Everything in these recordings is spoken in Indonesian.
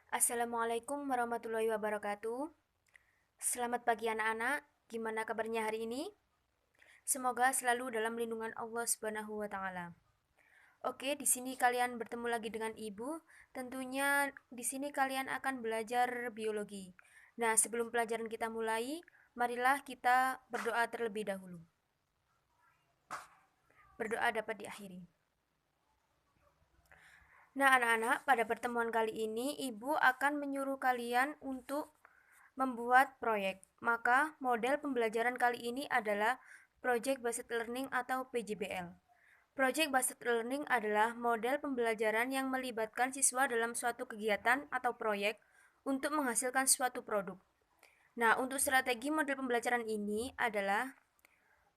Assalamualaikum warahmatullahi wabarakatuh. Selamat pagi anak-anak. Gimana kabarnya hari ini? Semoga selalu dalam lindungan Allah Subhanahu wa taala. Oke, di sini kalian bertemu lagi dengan Ibu. Tentunya di sini kalian akan belajar biologi. Nah, sebelum pelajaran kita mulai, marilah kita berdoa terlebih dahulu. Berdoa dapat diakhiri. Nah, anak-anak, pada pertemuan kali ini Ibu akan menyuruh kalian untuk membuat proyek. Maka model pembelajaran kali ini adalah Project Based Learning atau PJBL. Project Based Learning adalah model pembelajaran yang melibatkan siswa dalam suatu kegiatan atau proyek untuk menghasilkan suatu produk. Nah, untuk strategi model pembelajaran ini adalah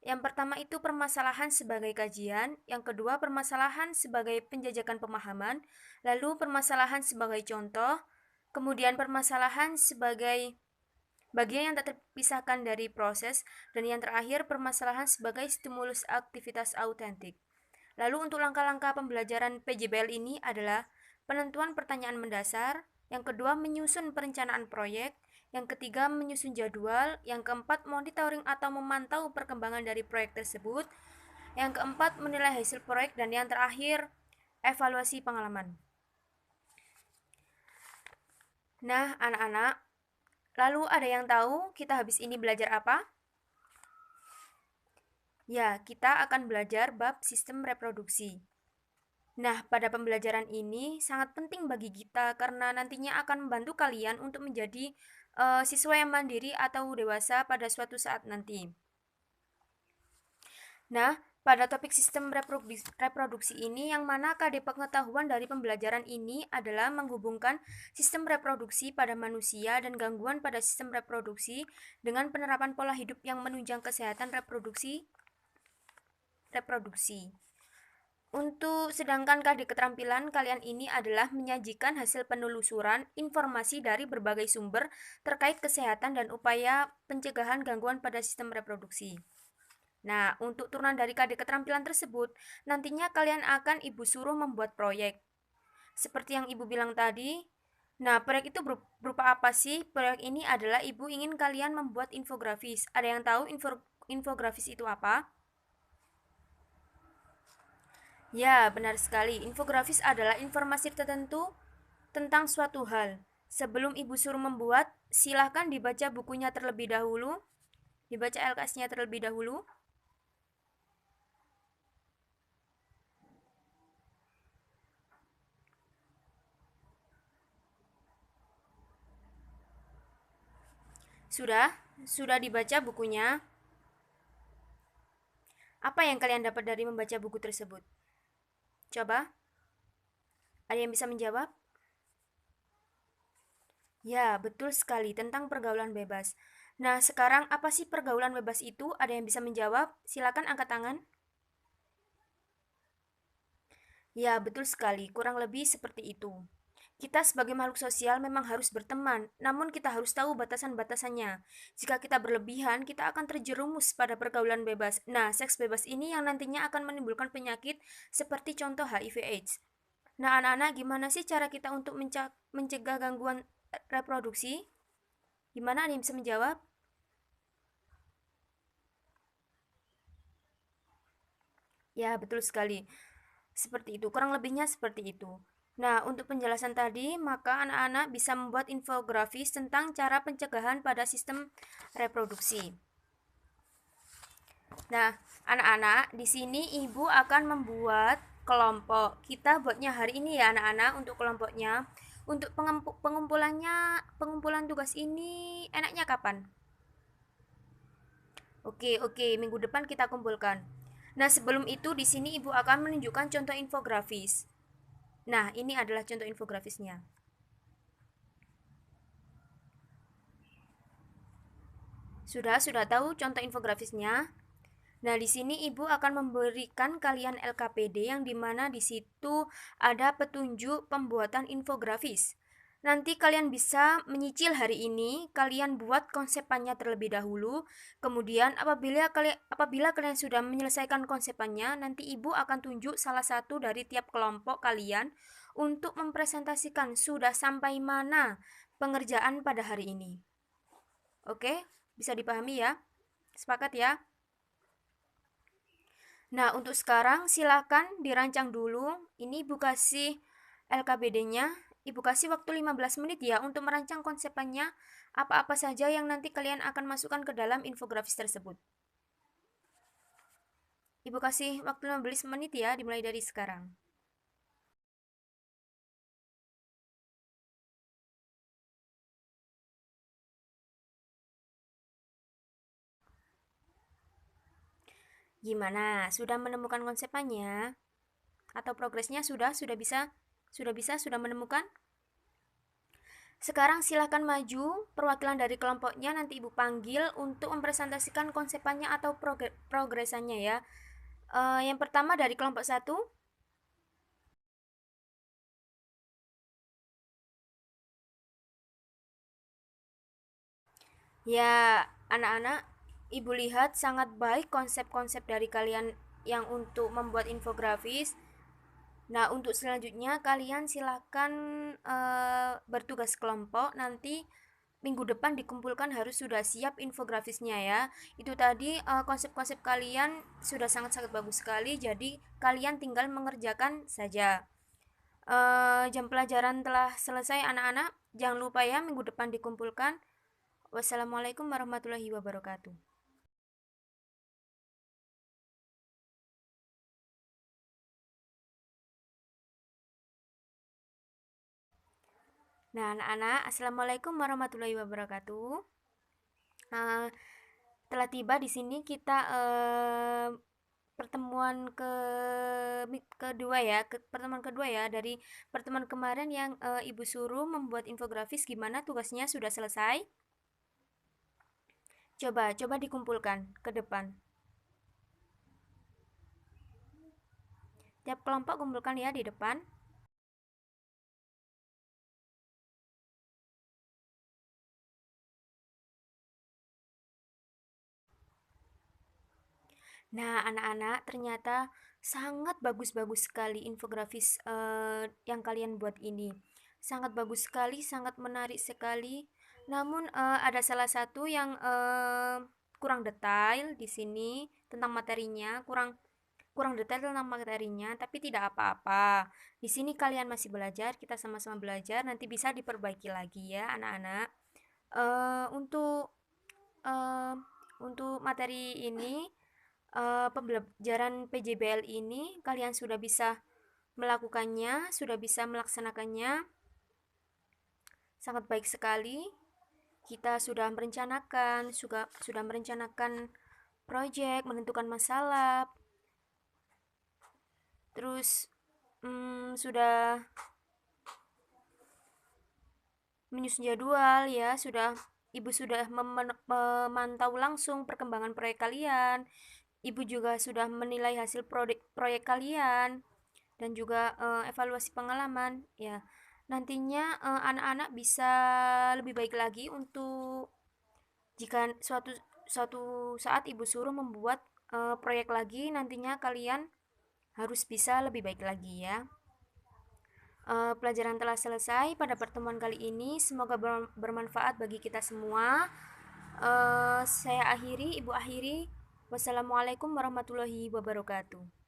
yang pertama itu permasalahan sebagai kajian, yang kedua permasalahan sebagai penjajakan pemahaman, lalu permasalahan sebagai contoh, kemudian permasalahan sebagai bagian yang tak terpisahkan dari proses, dan yang terakhir permasalahan sebagai stimulus aktivitas autentik. Lalu untuk langkah-langkah pembelajaran PJBL ini adalah penentuan pertanyaan mendasar, yang kedua menyusun perencanaan proyek, yang ketiga menyusun jadwal, yang keempat monitoring atau memantau perkembangan dari proyek tersebut, yang keempat menilai hasil proyek, dan yang terakhir evaluasi pengalaman. Nah, anak-anak, lalu ada yang tahu kita habis ini belajar apa? Ya, kita akan belajar bab sistem reproduksi. Nah, pada pembelajaran ini sangat penting bagi kita karena nantinya akan membantu kalian untuk menjadi siswa yang mandiri atau dewasa pada suatu saat nanti. Nah, pada topik sistem reproduksi ini, yang mana KD pengetahuan dari pembelajaran ini adalah menghubungkan sistem reproduksi pada manusia dan gangguan pada sistem reproduksi dengan penerapan pola hidup yang menunjang kesehatan reproduksi. Untuk sedangkan KD keterampilan kalian ini adalah menyajikan hasil penelusuran informasi dari berbagai sumber terkait kesehatan dan upaya pencegahan gangguan pada sistem reproduksi. Nah, untuk turunan dari KD keterampilan tersebut, nantinya kalian akan Ibu suruh membuat proyek. Seperti yang Ibu bilang tadi, nah proyek itu berupa apa sih? Proyek ini adalah Ibu ingin kalian membuat infografis. Ada yang tahu infografis itu apa? Ya, benar sekali. Infografis adalah informasi tertentu tentang suatu hal. Sebelum Ibu suruh membuat, silahkan dibaca bukunya terlebih dahulu. Dibaca LKS-nya terlebih dahulu. Sudah? Sudah dibaca bukunya? Apa yang kalian dapat dari membaca buku tersebut? Coba. Ada yang bisa menjawab? Ya, betul sekali tentang pergaulan bebas. Nah, sekarang apa sih pergaulan bebas itu? Ada yang bisa menjawab? Silakan angkat tangan. Ya, betul sekali. Kurang lebih seperti itu. Kita sebagai makhluk sosial memang harus berteman, namun kita harus tahu batasan-batasannya. Jika kita berlebihan, kita akan terjerumus pada pergaulan bebas. Nah, seks bebas ini yang nantinya akan menimbulkan penyakit seperti contoh HIV/AIDS. Nah, anak-anak, gimana sih cara kita untuk mencegah gangguan reproduksi? Gimana, ada yang bisa menjawab? Ya, betul sekali. Seperti itu, kurang lebihnya seperti itu. Nah, untuk penjelasan tadi, maka anak-anak bisa membuat infografis tentang cara pencegahan pada sistem reproduksi. Nah, anak-anak, di sini Ibu akan membuat kelompok. Kita buatnya hari ini ya, anak-anak, untuk kelompoknya. Untuk pengumpulan tugas ini enaknya kapan? Oke, minggu depan kita kumpulkan. Nah, sebelum itu di sini Ibu akan menunjukkan contoh infografis. Nah, ini adalah contoh infografisnya. Sudah tahu contoh infografisnya? Nah, di sini Ibu akan memberikan kalian LKPD yang dimana di situ ada petunjuk pembuatan infografis. Nanti kalian bisa menyicil hari ini, kalian buat konsepannya terlebih dahulu. Kemudian apabila kalian sudah menyelesaikan konsepannya, nanti Ibu akan tunjuk salah satu dari tiap kelompok kalian untuk mempresentasikan sudah sampai mana pengerjaan pada hari ini. Oke, bisa dipahami ya? Sepakat ya? Nah, untuk sekarang silakan dirancang dulu. Ini Ibu kasih LKBD-nya. Ibu kasih waktu 15 menit ya untuk merancang konsepnya, apa-apa saja yang nanti kalian akan masukkan ke dalam infografis tersebut. Ibu kasih waktu 15 menit ya, dimulai dari sekarang. Gimana? Sudah menemukan konsepnya? Atau progresnya sudah menemukan? Sekarang silakan maju perwakilan dari kelompoknya, nanti Ibu panggil untuk mempresentasikan konsepnya atau progresannya ya. Yang pertama dari kelompok 1. Ya, anak-anak, Ibu lihat sangat baik konsep-konsep dari kalian yang untuk membuat infografis. Nah, untuk selanjutnya kalian silakan bertugas kelompok. Nanti minggu depan dikumpulkan harus sudah siap infografisnya ya. Itu tadi konsep-konsep kalian sudah sangat-sangat bagus sekali. Jadi kalian tinggal mengerjakan saja. Jam pelajaran telah selesai anak-anak. Jangan lupa ya minggu depan dikumpulkan. Wassalamualaikum warahmatullahi wabarakatuh. Nah, anak-anak, assalamualaikum warahmatullahi wabarakatuh. Uh, Telah tiba di sini kita pertemuan kedua ya, pertemuan kedua ya dari pertemuan kemarin yang Ibu suruh membuat infografis. Gimana tugasnya sudah selesai? Coba dikumpulkan ke depan. Tiap kelompok kumpulkan ya di depan. Nah, anak-anak, ternyata sangat bagus-bagus sekali infografis yang kalian buat ini. Sangat bagus sekali, sangat menarik sekali. Namun ada salah satu yang kurang detail di sini tentang materinya, kurang kurang detail tentang materinya, tapi tidak apa-apa. Di sini kalian masih belajar, kita sama-sama belajar, nanti bisa diperbaiki lagi ya, anak-anak. Eh, untuk eh, untuk materi ini, pembelajaran PJBL ini kalian sudah bisa melakukannya, sudah bisa melaksanakannya. Sangat baik sekali. Kita sudah merencanakan, sudah merencanakan proyek, menentukan masalah, terus sudah menyusun jadwal ya, Ibu sudah memantau langsung perkembangan proyek kalian. Ibu juga sudah menilai hasil proyek kalian dan juga evaluasi pengalaman ya. Nantinya anak-anak bisa lebih baik lagi untuk jika suatu suatu saat Ibu suruh membuat proyek lagi, nantinya kalian harus bisa lebih baik lagi ya. Pelajaran telah selesai pada pertemuan kali ini. Semoga bermanfaat bagi kita semua. Saya akhiri, Ibu akhiri. Wassalamualaikum warahmatullahi wabarakatuh.